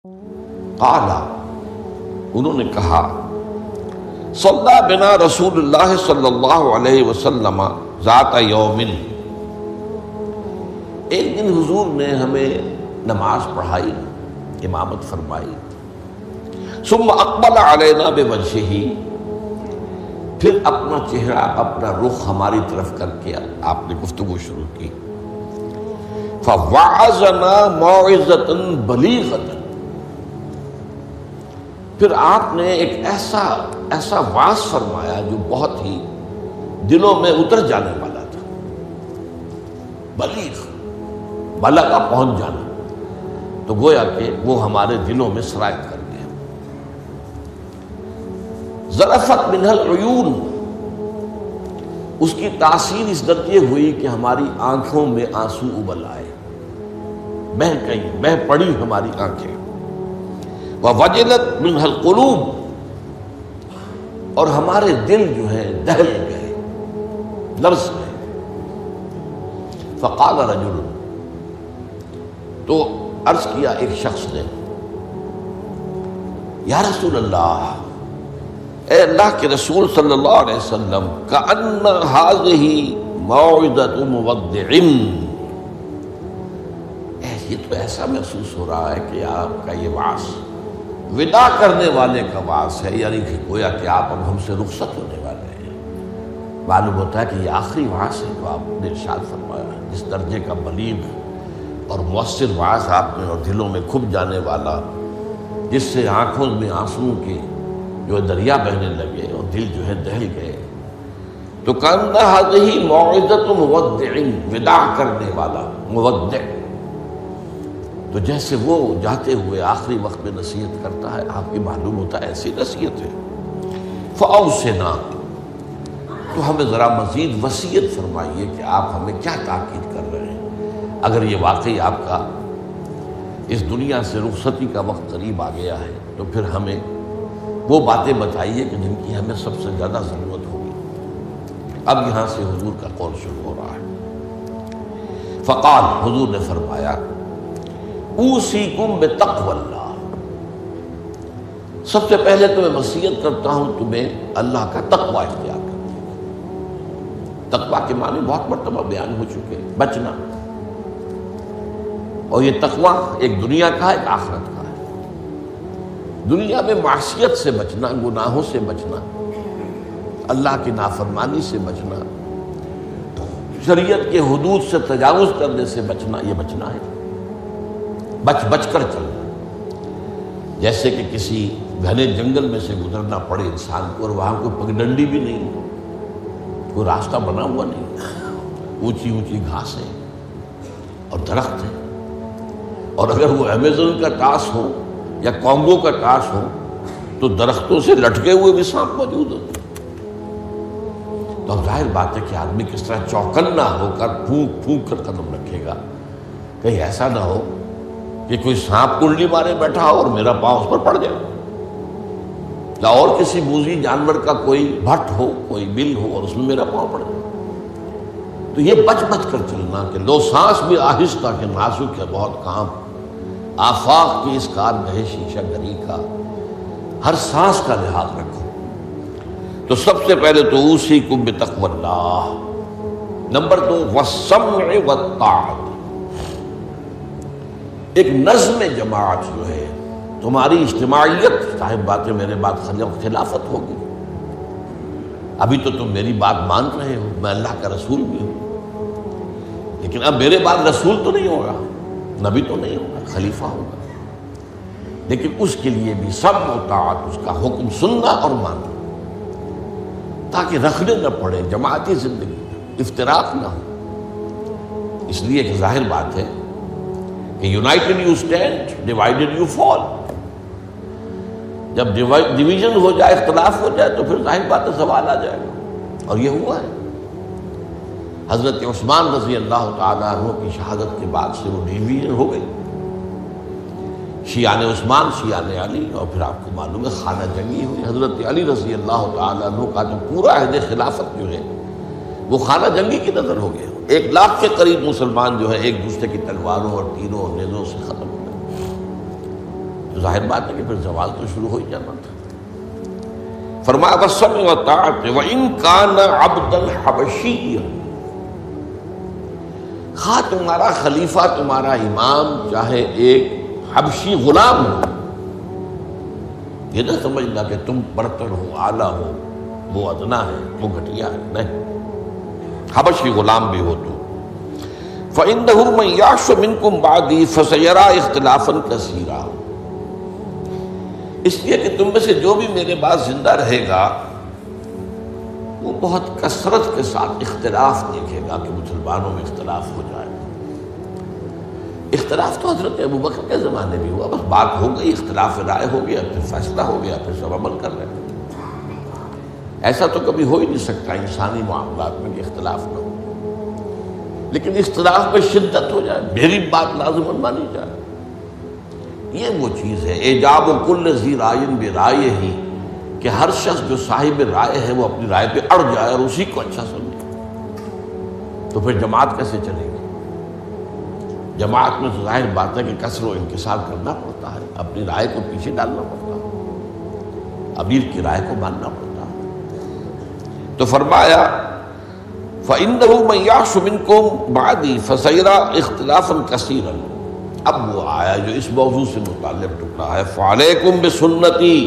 قال، انہوں نے کہا، صلی بنا رسول اللہ صلی اللہ علیہ وسلم ذات یوم، ایک دن حضور نے ہمیں نماز پڑھائی، امامت فرمائی، ثم اقبل علینا بوجہہ، پھر اپنا چہرہ اپنا رخ ہماری طرف کر کے آپ نے گفتگو شروع کی، فوعظنا موعظۃ بلیغۃ، پھر آپ نے ایک ایسا واعظ فرمایا جو بہت ہی دلوں میں اتر جانے والا تھا، بلیغ، بلغ پہنچ جانا، تو گویا کہ وہ ہمارے دلوں میں سرایت کر گیا۔ ذرفت منہ العیون، اس کی تاثیر اس درجے ہوئی کہ ہماری آنکھوں میں آنسو ابل آئے، بہہ پڑی ہماری آنکھیں۔ وَوَجِلَتْ مِنْهَا الْقُلُوبُ، اور ہمارے دل جو ہیں دہل گئے، لرز گئے۔ فَقَالَ رَجُلٌ، تو عرض کیا ایک شخص نے، یا رسول اللہ، اے اللہ کے رسول صلی اللہ علیہ وسلم، كَأَنَّ هَذِهِ مَوْعِظَةُ مُوَدِّعٍ، یہ تو ایسا محسوس ہو رہا ہے کہ آپ کا یہ وعظ وداع کرنے والے کا وعظ ہے، یعنی کہ گویا کہ آپ اب ہم سے رخصت ہونے والے ہیں۔ معلوم ہوتا ہے کہ یہ آخری وعظ ہے جو آپ نے ارشاد فرمایا، جس درجے کا بلیغ اور مؤثر وعظ آپ نے، اور دلوں میں کھب جانے والا، جس سے آنکھوں میں آنسو کے جو دریا بہنے لگے اور دل جو ہے دہل گئے۔ تو کأن هذه موعظۃ مودع، وداع کرنے والا، مودع، تو جیسے وہ جاتے ہوئے آخری وقت میں نصیحت کرتا ہے، آپ کی معلوم ہوتا ہے ایسی نصیحت ہے۔ فأوصنا، تو ہمیں ذرا مزید وصیت فرمائیے کہ آپ ہمیں کیا تاکید کر رہے ہیں، اگر یہ واقعی آپ کا اس دنیا سے رخصتی کا وقت قریب آ گیا ہے تو پھر ہمیں وہ باتیں بتائیے کہ جن کی ہمیں سب سے زیادہ ضرورت ہوگی۔ اب یہاں سے حضور کا قول شروع ہو رہا ہے۔ فقال، حضور نے فرمایا، اوصیکم بتقوی اللہ، سب سے پہلے تو میں وصیت کرتا ہوں تمہیں اللہ کا تقوی اختیار کرنے کی۔ تقوی کے معنی بہت مرتبہ بیان ہو چکے، بچنا، اور یہ تقوی ایک دنیا کا ہے، ایک آخرت کا ہے۔ دنیا میں معصیت سے بچنا، گناہوں سے بچنا، اللہ کی نافرمانی سے بچنا، شریعت کے حدود سے تجاوز کرنے سے بچنا، یہ بچنا ہے، بچ کر چلنا۔ جیسے کہ کسی گھنے جنگل میں سے گزرنا پڑے انسان کو، اور وہاں کوئی پگڈنڈی بھی نہیں، کوئی راستہ بنا ہوا نہیں، اونچی اونچی گھاسیں اور درخت ہیں، اور اگر وہ امیزون کا ٹاس ہو یا کانگو کا ٹاس ہو تو درختوں سے لٹکے ہوئے بھی سانپ موجود ہوتے ہیں۔ تو اب ظاہر بات ہے کہ آدمی کس طرح چوکنا ہو کر پھونک پھونک کر قدم رکھے گا، کہیں ایسا نہ ہو کہ کوئی سانپ کنڈلی مارے بیٹھا ہو اور میرا پاؤں اس پر پڑ جائے، یا اور کسی موذی جانور کا کوئی بھٹ ہو، کوئی بل ہو اور اس میں میرا پاؤں پڑ جائے۔ تو یہ بچ کر چلنا کہ لو سانس بھی آہستہ کہ نازک ہے بہت کام، آفاق کی اس کارگہ شیشہ گری کا، ہر سانس کا لحاظ رکھو۔ تو سب سے پہلے تو اوصیکم بتقوی اللہ، نمبر 2 والسمع والطاعۃ، ایک نظم جماعت جو ہے، تمہاری اجتماعیت، صاحب باتیں میرے بات خلافت ہوگی۔ ابھی تو تم میری بات مان رہے ہو، میں اللہ کا رسول بھی ہوں، لیکن اب میرے بعد رسول تو نہیں ہوگا، نبی تو نہیں ہوگا، خلیفہ ہوگا، لیکن اس کے لیے بھی سمع و طاعت، اس کا حکم سننا اور ماننا، تاکہ رکھنے نہ پڑے جماعتی زندگی میں، افتراق نہ ہو۔ اس لیے کہ ظاہر بات ہے کہ United you stand, divided you fall. جب ڈویژن ہو جائے، اختلاف ہو جائے تو پھر ظاہر بات ہے زوال آ جائے گا، اور یہ ہوا ہے۔ حضرت عثمان رضی اللہ تعالیٰ عنہ کی شہادت کے بعد سے وہ ڈویژن ہو گئی، شیعان عثمان، شیعان علی، اور پھر آپ کو معلوم ہے خانہ جنگی ہوئی۔ حضرت علی رضی اللہ تعالیٰ عنہ کا جو پورا عہد خلافت جو ہے وہ خانہ جنگی کی نظر ہو گیا۔ 1 لاکھ کے قریب مسلمان جو ہے ایک دوسرے کی تلواروں اور تیروں اور نیزوں سے ختم ہو گئے۔ تو ظاہر بات ہے کہ پھر زوال تو شروع ہو ہی جانا تھا۔ فرمایا والسمع والطاعۃ وإن كان عبدا حبشيا، خواہ تمہارا خلیفہ تمہارا امام چاہے ایک حبشی غلام ہو، یہ نہ سمجھنا کہ تم برتر ہو، اعلیٰ ہو، وہ ادنا ہے، وہ گھٹیا ہے، نہیں، حبشی غلام بھی ہو تو فإنه من يعش منكم بعدي فسيرى اختلافا كثيرا، اس لیے کہ تم میں سے جو بھی میرے بعد زندہ رہے گا وہ بہت کثرت کے ساتھ اختلاف دیکھے گا کہ مسلمانوں میں اختلاف ہو جائے۔ اختلاف تو حضرت ابوبکر کے زمانے بھی ہوا، بس بات ہو گئی، اختلاف رائے ہو گیا، پھر فیصلہ ہو گیا، پھر سب عمل کر رہے ہیں۔ ایسا تو کبھی ہو ہی نہیں سکتا انسانی معاملات میں کہ اختلاف نہ ہو، لیکن اختلاف میں شدت ہو جائے، میری بات لازماً مانی جائے، یہ وہ چیز ہے ایجاب کل ذی رائے برائے ہی، کہ ہر شخص جو صاحب رائے ہے وہ اپنی رائے پہ اڑ جائے اور اسی کو اچھا سمجھے، تو پھر جماعت کیسے چلے گی؟ جماعت میں تو ظاہر بات ہے کہ کثر و انکسار کرنا پڑتا ہے، اپنی رائے کو پیچھے ڈالنا پڑتا ہے، امیر کی رائے کو ماننا پڑتا ہے۔ تو فرمایا فَإِنَّهُ مَن يَعْشُ مِنكُم بَعْدِي فَسَيَرَىٰ اخْتِلَافًا كَثِيرًا۔ اب وہ آیا جو اس موضوع سے متعلق ٹکڑا ہے، فَعَلَيْكُمْ بِسُنَّتِي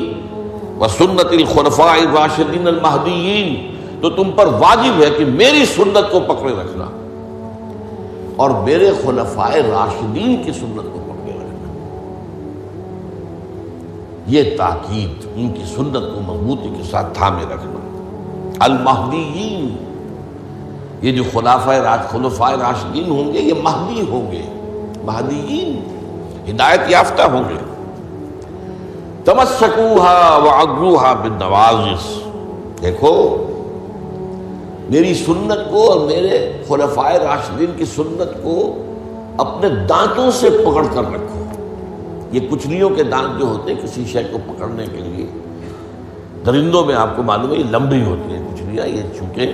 وَسُنَّتِ الْخُلَفَاءِ الرَّاشِدِينَ الْمَهْدِيِّينَ، تو تم پر واجب ہے کہ میری سنت کو پکڑے رکھنا اور میرے خلفائے راشدین کی سنت کو پکڑے رکھنا، یہ تاکید، ان کی سنت کو مضبوطی کے ساتھ تھامے رکھنا۔ المہدیین، یہ جو خلفائے راشدین ہوں گے یہ مہدی ہوں گے، مہدیین ہدایت یافتہ ہوں گے۔ تمسکوہا وعضوہا بالنواجذ، دیکھو میری سنت کو اور میرے خلفائے راشدین کی سنت کو اپنے دانتوں سے پکڑ کر رکھو۔ یہ کچلیوں کے دانت جو ہوتے ہیں کسی شے کو پکڑنے کے لیے، درندوں میں آپ کو معلوم ہے یہ لمبی ہوتی ہیں کچلیاں، یہ چونکہ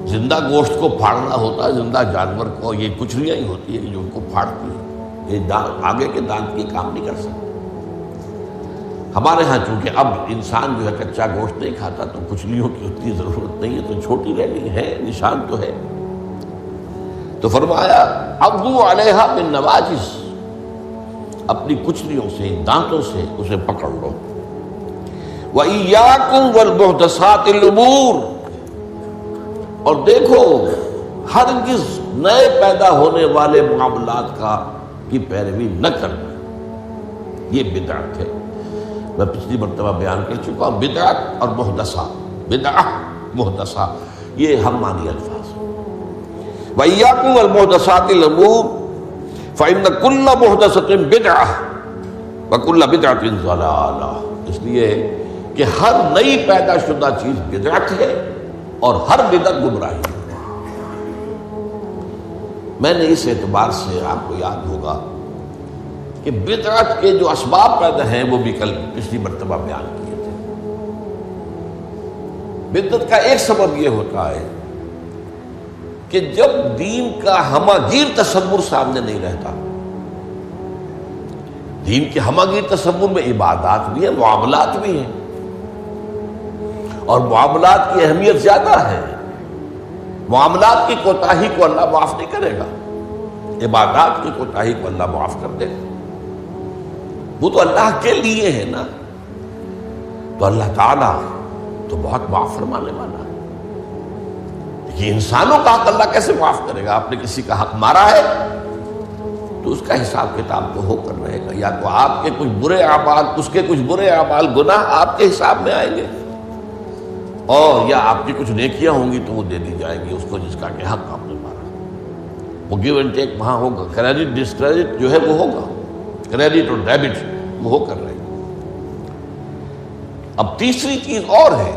زندہ گوشت کو پھاڑنا ہوتا ہے، زندہ جانور کو یہ کچلیاں ہی ہوتی ہیں جو ان کو پھاڑتی ہیں، یہ آگے کے دانت کی کام نہیں کر سکتے۔ ہمارے ہاں چونکہ اب انسان جو ہے کچا گوشت نہیں کھاتا تو کچلیوں کی اتنی ضرورت نہیں ہے، تو چھوٹی رہ گئی ہے، نشان تو ہے۔ تو فرمایا عضوا علیہا بالنواجذ، اپنی کچلیوں سے، دانتوں سے اسے پکڑ لو۔ وَإِيَّاكُمْ وَالْمُحْدَثَاتِ الْأُمُورِ، اور دیکھو ہرگز نئے پیدا ہونے والے معاملات کی پیروی نہ کرنا، یہ بدعت ہے۔ میں پچھلی مرتبہ بیان کر چکا ہوں، بدعت اور محدثہ، بدعہ محدثہ یہ ہم معنی الفاظ ہیں۔ وَإِيَّاكُمْ وَالْمُحْدَثَاتِ الْأُمُورِ فَإِنَّ كُلَّ مُحْدَثَةٍ بِدْعَةٌ وَكُلَّ بِدْعَةٍ ضَلَالَةٌ، اس لیے کہ ہر نئی پیدا شدہ چیز بدعت ہے اور ہر بدعت گمراہی ہے۔ میں نے اس اعتبار سے آپ کو یاد ہوگا کہ بدعت کے جو اسباب پیدا ہیں وہ بھی کل پچھلی مرتبہ بیان کیے تھے۔ بدعت کا ایک سبب یہ ہوتا ہے کہ جب دین کا ہمہ گیر تصور سامنے نہیں رہتا، دین کے ہمہ گیر تصور میں عبادات بھی ہیں، معاملات بھی ہیں، اور معاملات کی اہمیت زیادہ ہے۔ معاملات کی کوتاہی کو اللہ معاف نہیں کرے گا، عبادات کی کوتاہی کو اللہ معاف کر دے گا، وہ تو اللہ کے لیے ہے نا۔ تو اللہ تعالیٰ تو بہت معاف فرمانے والا ہے، یہ انسانوں کا حق اللہ کیسے معاف کرے گا؟ آپ نے کسی کا حق مارا ہے تو اس کا حساب کتاب تو ہو کر رہے گا، یا تو آپ کے کچھ برے اعمال، اس کے کچھ برے اعمال، گناہ آپ کے حساب میں آئیں گے، اور یا آپ کی کچھ نیکیاں ہوں گی تو وہ دے دی جائے گی اس کو جس کا کہ حق آپ نے مارا۔ وہ گیو اینڈ ٹیک وہاں ہوگا، کریڈٹ ڈسکریڈٹ جو ہے وہ ہوگا، کریڈٹ اور ڈیبٹ وہ ہو کر رہے گا۔ اب تیسری چیز اور ہے،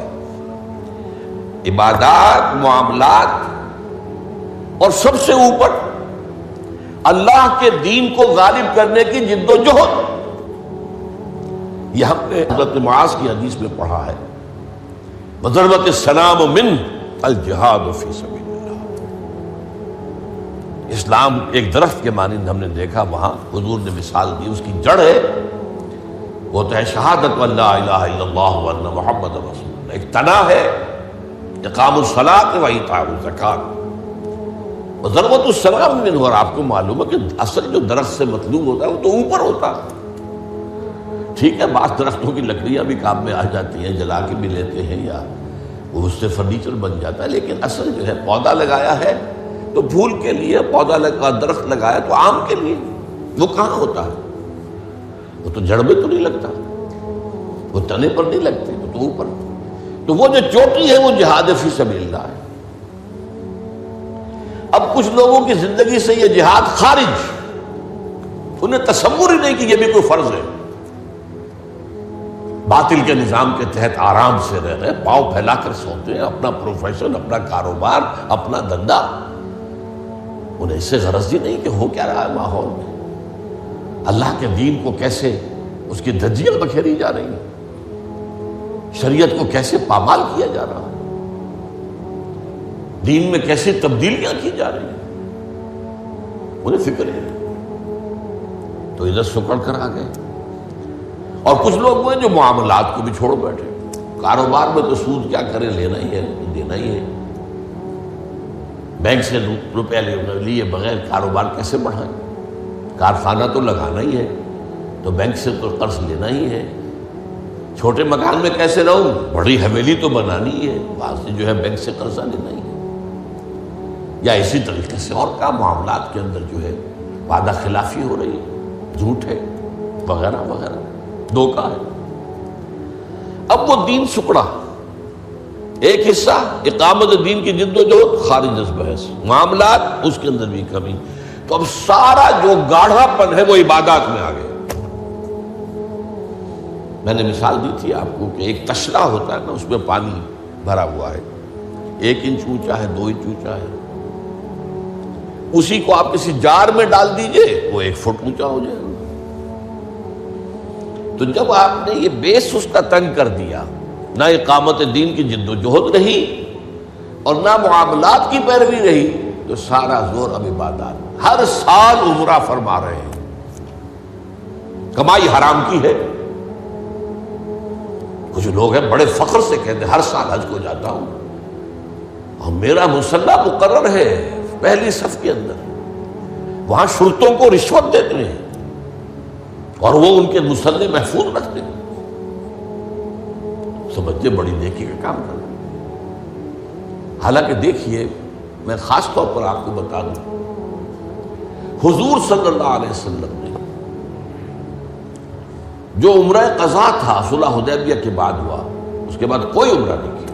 عبادات، معاملات، اور سب سے اوپر اللہ کے دین کو غالب کرنے کی جد و جہد۔ یہ ہم نے حضرت معاذ کی حدیث میں پڑھا ہے، وَضَرْبَتِ السَّلَامُ مِنْ الْجِهَادُ فِي سَبِيلِ اللَّهِ۔ اسلام ایک درخت کے مانند ہم نے دیکھا، وہاں حضور نے مثال دی، اس کی جڑ ہے وہ تو ہے شہادت اللہ الہ الا اللہ وان محمد رسول اللہ، ایک تنا ہے اقام الصلاۃ و ایتاء الزکات و ضربۃ السلام منہ، اور آپ کو معلوم ہے کہ اصل جو درخت سے مطلوب ہوتا ہے وہ تو اوپر ہوتا ہے۔ ٹھیک ہے، بعض درختوں کی لکڑیاں بھی کام میں آ جاتی ہیں، جلا کے بھی لیتے ہیں یا وہ اس سے فرنیچر بن جاتا ہے، لیکن اصل جو ہے پودا لگایا ہے تو پھول کے لیے، پودا لگا درخت لگایا تو آم کے لیے، وہ کہاں ہوتا ہے؟ وہ تو جڑ میں تو نہیں لگتا، وہ تنے پر نہیں لگتے، وہ تو اوپر۔ تو وہ جو چوٹی ہے وہ جہاد فی سبیل اللہ ہے۔ اب کچھ لوگوں کی زندگی سے یہ جہاد خارج، انہیں تصور ہی نہیں کہ یہ بھی کوئی فرض ہے، باطل کے نظام کے تحت آرام سے رہ رہے، پاؤں پھیلا کر سوتے ہیں، اپنا پروفیشن، اپنا کاروبار، اپنا دھندا، انہیں اس سے غرض ہی نہیں کہ ہو کیا رہا ہے ماحول میں، اللہ کے دین کو کیسے اس کی دھجیاں بکھیری جا رہی ہیں، شریعت کو کیسے پامال کیا جا رہا ہے، دین میں کیسی تبدیلیاں کی جا رہی ہیں، انہیں فکر ہے۔ تو ادھر سکڑ کر آ گئے۔ اور کچھ لوگ وہ ہیں جو معاملات کو بھی چھوڑ بیٹھے، کاروبار میں تو سود کیا کرے، لینا ہی ہے دینا ہی ہے، بینک سے روپیہ لیے بغیر کاروبار کیسے بڑھائیں، کارخانہ تو لگانا ہی ہے تو بینک سے تو قرض لینا ہی ہے، چھوٹے مکان میں کیسے رہوں، بڑی حویلی تو بنانی ہی ہے، وہاں سے جو ہے بینک سے قرضہ لینا ہی ہے، یا اسی طریقے سے اور کا معاملات کے اندر جو ہے وعدہ خلافی ہو رہی ہے، جھوٹ ہے وغیرہ وغیرہ، دھوکہ ہے۔ اب وہ دین سکڑا، ایک حصہ اقامت دین کی جد و جہد خارج از بحث، معاملات اس کے اندر بھی کمی، تو اب سارا جو گاڑھا پن ہے وہ عبادات میں آ گیا۔ میں نے مثال دی تھی آپ کو کہ ایک تشلا ہوتا ہے نا، اس میں پانی بھرا ہوا ہے، 1 انچ اونچا ہے، 2 انچ اونچا ہے، اسی کو آپ کسی جار میں ڈال دیجئے وہ 1 فٹ اونچا ہو جائے گا۔ تو جب آپ نے یہ بیس اس کا تنگ کر دیا، نہ اقامت دین کی جد و جہد رہی اور نہ معاملات کی پیروی رہی، تو سارا زور اب عبادات، ہر سال عمرہ فرما رہے ہیں، کمائی حرام کی ہے۔ کچھ لوگ ہیں بڑے فخر سے کہتے ہیں ہر سال حج کو جاتا ہوں، اور میرا مصلی مقرر ہے پہلی صف کے اندر، وہاں شرطوں کو رشوت دیتے ہیں اور وہ ان کے مصلی محفوظ رکھتے ہیں، سمجھتے بڑی نیکی کا کام کر رہے ہیں۔ حالانکہ دیکھیے، میں خاص طور پر آپ کو بتا دوں، حضور صلی اللہ علیہ وسلم نے جو عمرہ قضا تھا صلح حدیبیہ کے بعد ہوا، اس کے بعد کوئی عمرہ نہیں کیا۔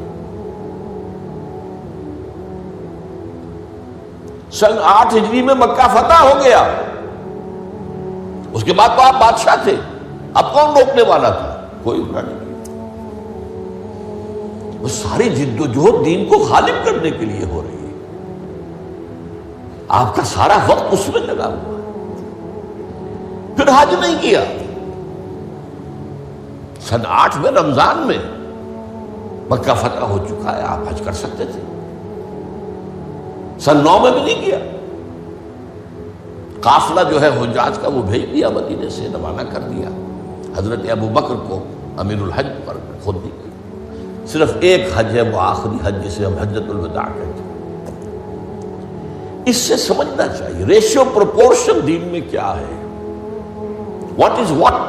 سن 8 ہجری میں مکہ فتح ہو گیا، اس کے بعد تو آپ بادشاہ تھے، اب کون روکنے والا تھا؟ کوئی عمرہ نہیں کیا۔ وہ ساری جد و جہد دین کو غالب کرنے کے لیے ہو رہی ہے، آپ کا سارا وقت اس میں لگا ہوا ہے۔ پھر حج نہیں کیا، سن 8 میں رمضان میں مکہ فتح ہو چکا ہے، آپ حج کر سکتے تھے، سن 9 میں بھی نہیں کیا۔ قافلہ جو ہے حجاج کا وہ بھیج دیا، مدینے سے روانہ کر دیا، حضرت ابو بکر کو امیر الحج پر خود دی گئی۔ صرف ایک حج ہے، وہ آخری حج جسے ہم حجۃ الوداع کہتے ہیں۔ اس سے سمجھنا چاہیے ریشیو پروپورشن دین میں کیا ہے، واٹ از واٹ،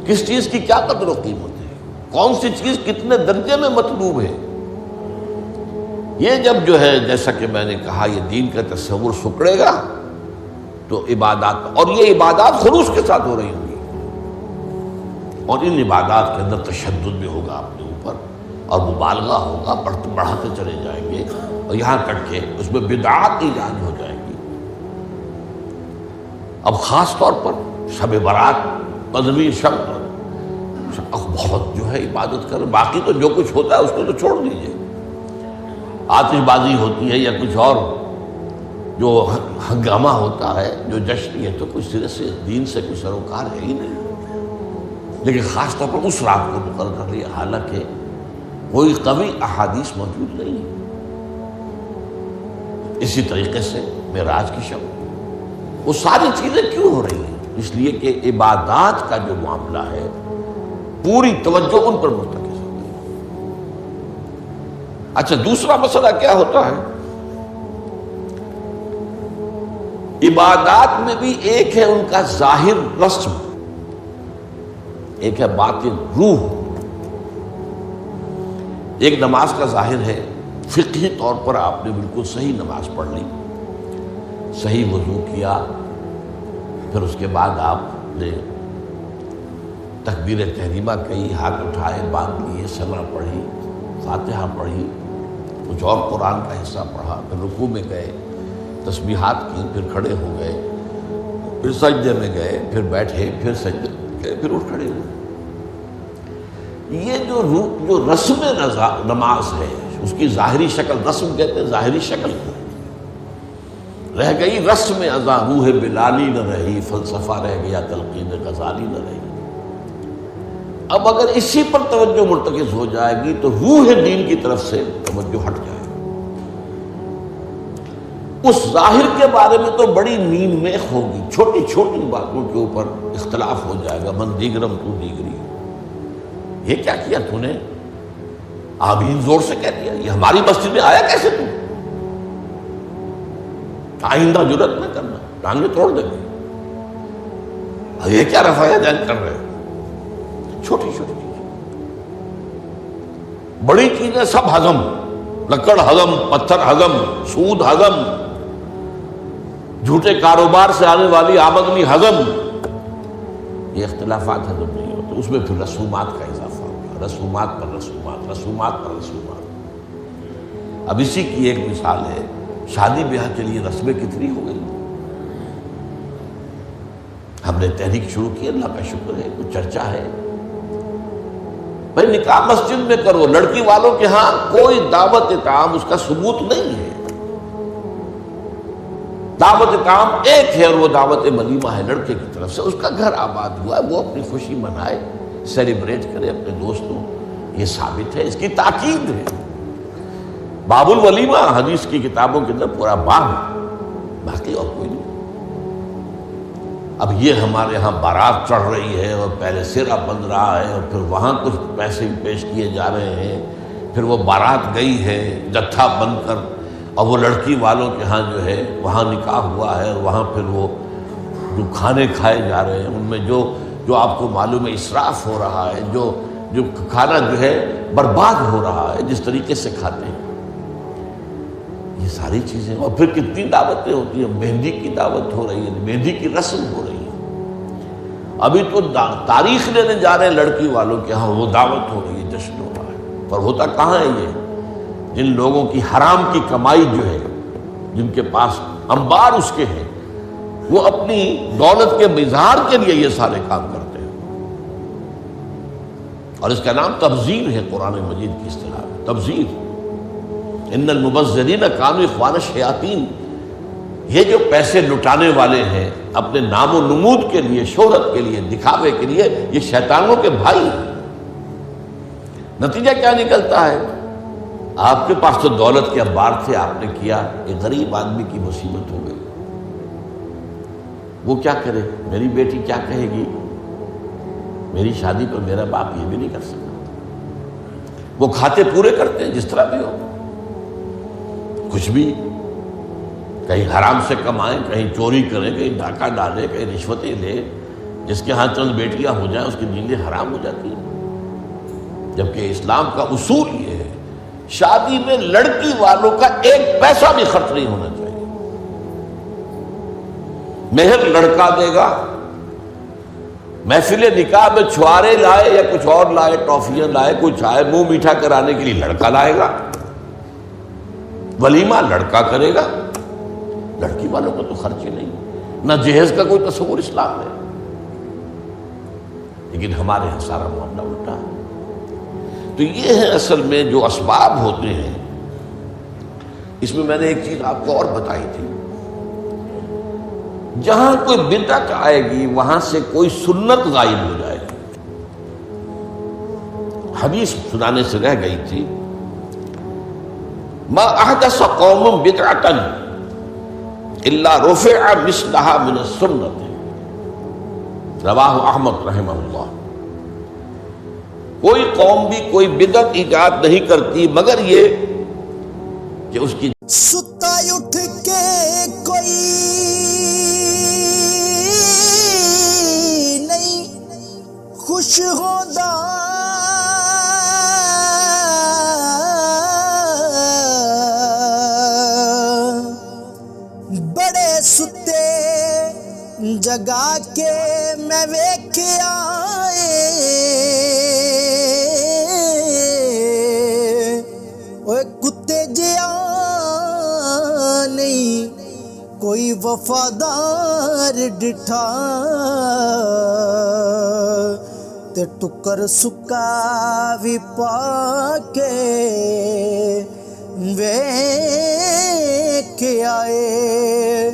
کس چیز کی کیا قدر و قیمت ہے، کون سی چیز کتنے درجے میں مطلوب ہے۔ یہ جب جو ہے جیسا کہ میں نے کہا یہ دین کا تصور سکڑے گا تو عبادات، اور یہ عبادات خلوص کے ساتھ ہو رہی ہوں گی، اور ان عبادات کے اندر تشدد بھی ہوگا اپنے اوپر اور مبالغہ ہوگا، بڑھاتے چلے جائیں گے، اور یہاں تک کہ اس میں بدعات ایجاد ہو جائیں گی۔ اب خاص طور پر شب برات، پندرہویں شب، بہت جو ہے عبادت کر، باقی تو جو کچھ ہوتا ہے اس کو تو چھوڑ دیجیے، آتش بازی ہوتی ہے یا کچھ اور جو ہنگامہ ہوتا ہے، جو جشن، یہ تو کچھ سرے سے دین سے کوئی سروکار ہے ہی نہیں۔ لیکن خاص طور پر اس رات کو مقرر کر لیا، حالانکہ کوئی قوی احادیث موجود نہیں ہے۔ اسی طریقے سے معراج کی شب، وہ ساری چیزیں کیوں ہو رہی ہیں؟ اس لیے کہ عبادات کا جو معاملہ ہے پوری توجہ ان پر مرتکز ہو گئی۔ اچھا دوسرا مسئلہ کیا ہوتا ہے؟ عبادات میں بھی ایک ہے ان کا ظاہر رسم، ایک ہے باطن روح۔ ایک نماز کا ظاہر ہے، فقہی طور پر آپ نے بالکل صحیح نماز پڑھ لی، صحیح وضو کیا، پھر اس کے بعد آپ نے تکبیر تحریمہ کہی، ہاتھ اٹھائے، باندھ لیے، ثنا پڑھی، فاتحہ پڑھی، کچھ اور قرآن کا حصہ پڑھا، پھر رکوع میں گئے، تسبیحات کی، پھر کھڑے ہو گئے، پھر سجدے میں گئے، پھر بیٹھے، پھر سجدے گئے، پھر اٹھ کھڑے ہوئے۔ یہ جو رسم نماز ہے اس کی ظاہری شکل، رسم کہتے ہیں ظاہری شکل رہ گئی، رسم ازاں روح بلالی نہ رہی، فلسفہ رہ گیا، تلقین غزالی نہ رہی۔ اب اگر اسی پر توجہ مرتکز ہو جائے گی تو روح دین کی طرف سے توجہ ہٹ جائے گی۔ اس ظاہر کے بارے میں تو بڑی نیم میخ ہوگی، چھوٹی چھوٹی باتوں کے اوپر اختلاف ہو جائے گا، من دیگرم تو دیگری، یہ کیا کیا تو نے؟ آمین زور سے کہہ دیا، یہ ہماری مسجد میں آیا کیسے تو؟ آئندہ جرات نہ کرنا، ٹانگیں توڑ دیں گے۔ یہ کیا رفع دین کر رہے ہیں؟ چھوٹی چھوٹی چیزیں، بڑی چیزیں سب ہضم، لکڑ ہضم، پتھر ہضم، سود ہضم، جھوٹے کاروبار سے آنے والی آمدنی ہضم، یہ اختلافات ہضم نہیں ہوتے۔ اس میں پھر رسومات کا اضافہ ہوگا، رسومات پر رسومات، رسومات پر رسومات۔ اب اسی کی ایک مثال ہے، شادی بیاہ کے لیے رسمیں کتنی ہو گئی۔ ہم نے تحریک شروع کی، اللہ کا شکر ہے، کچھ چرچا ہے۔ بھائی نکاح مسجد میں کرو، لڑکی والوں کے ہاں کوئی دعوت اطعام اس کا ثبوت نہیں ہے۔ دعوت اطعام ایک ہے اور وہ دعوت ولیمہ ہے لڑکے کی طرف سے، اس کا گھر آباد ہوا ہے، وہ اپنی خوشی منائے، سیلیبریٹ کرے اپنے دوستوں، یہ ثابت ہے، اس کی تاکید ہے۔ باب الولیمہ حدیث کی کتابوں کے اندر پورا باب ہے، باقی اور کوئی نہیں۔ اب یہ ہمارے ہاں بارات چڑھ رہی ہے اور پہلے سرا بن رہا ہے اور پھر وہاں کچھ پیسے پیش کیے جا رہے ہیں، پھر وہ بارات گئی ہے جتھا بن کر، اور وہ لڑکی والوں کے ہاں جو ہے وہاں نکاح ہوا ہے اور وہاں پھر وہ جو کھانے کھائے جا رہے ہیں ان میں جو آپ کو معلوم ہے اسراف ہو رہا ہے، جو کھانا جو ہے برباد ہو رہا ہے جس طریقے سے کھاتے ہیں، یہ ساری چیزیں۔ اور پھر کتنی دعوتیں ہوتی ہیں، مہندی کی دعوت ہو رہی ہے، مہندی کی رسم ہو رہی ہے، ابھی تو تاریخ لینے جا رہے ہیں لڑکی والوں کے ہاں، وہ دعوت ہو رہی ہے، جشن ہو رہا ہے۔ پر ہوتا کہاں ہے یہ؟ جن لوگوں کی حرام کی کمائی جو ہے، جن کے پاس انبار اس کے ہیں، وہ اپنی دولت کے اظہار کے لیے یہ سارے کام کرتے ہیں، اور اس کا نام تبذیر ہے قرآن مجید کی اصطلاح میں، تبذیر۔ ان المبذرین کانوا اخوان الشیاطین، یہ جو پیسے لٹانے والے ہیں اپنے نام و نمود کے لیے، شہرت کے لیے، دکھاوے کے لیے، یہ شیطانوں کے بھائی ہیں۔ نتیجہ کیا نکلتا ہے؟ آپ کے پاس تو دولت کے انبار تھے، آپ نے کیا، ایک غریب آدمی کی مصیبت ہو گئی، وہ کیا کرے؟ میری بیٹی کیا کہے گی؟ میری شادی پر میرا باپ یہ بھی نہیں کر سکتا۔ وہ کھاتے پورے کرتے ہیں جس طرح بھی ہو، کچھ بھی، کہیں حرام سے کمائیں، کہیں چوری کریں، کہیں ڈاکہ ڈالیں، کہیں رشوتیں لیں، جس کے ہاں چند بیٹیاں ہو جائیں اس کی نیندیں حرام ہو جاتی ہیں۔ جبکہ اسلام کا اصول یہ ہے، شادی میں لڑکی والوں کا ایک پیسہ بھی خرچ نہیں ہونا چاہیے، مہر لڑکا دے گا، محفل نکاح میں چھوارے لائے یا کچھ اور لائے، ٹافیاں لائے، کچھ آئے، منہ میٹھا کرانے کے لیے لڑکا لائے گا، ولیمہ لڑکا کرے گا، لڑکی والوں کو تو خرچ ہی نہیں، نہ جہیز کا کوئی تصور اسلام میں۔ لیکن ہمارے یہاں سارا معاملہ الٹا ہے۔ تو یہ ہے اصل میں جو اسباب ہوتے ہیں۔ اس میں نے ایک چیز آپ کو اور بتائی تھی، جہاں کوئی بدعت آئے گی وہاں سے کوئی سنت غائب ہو جائے گی۔ حدیث سنانے سے رہ گئی تھی، ما احدث قوم بدعۃ الا رفع مثلها من السنت، رواہ احمد رحمہ اللہ۔ کوئی قوم بھی کوئی بدعت ایجاد نہیں کرتی مگر یہ کہ اس کی ستا اٹھ کے کوئی نہیں خوش ہوتا، بڑے ستے جگا کے میں ویکھیا کتے جیا نہیں کوئی وفادار ڈٹھا، تے ٹکر سکا بھی پا کے ویکھ آئے۔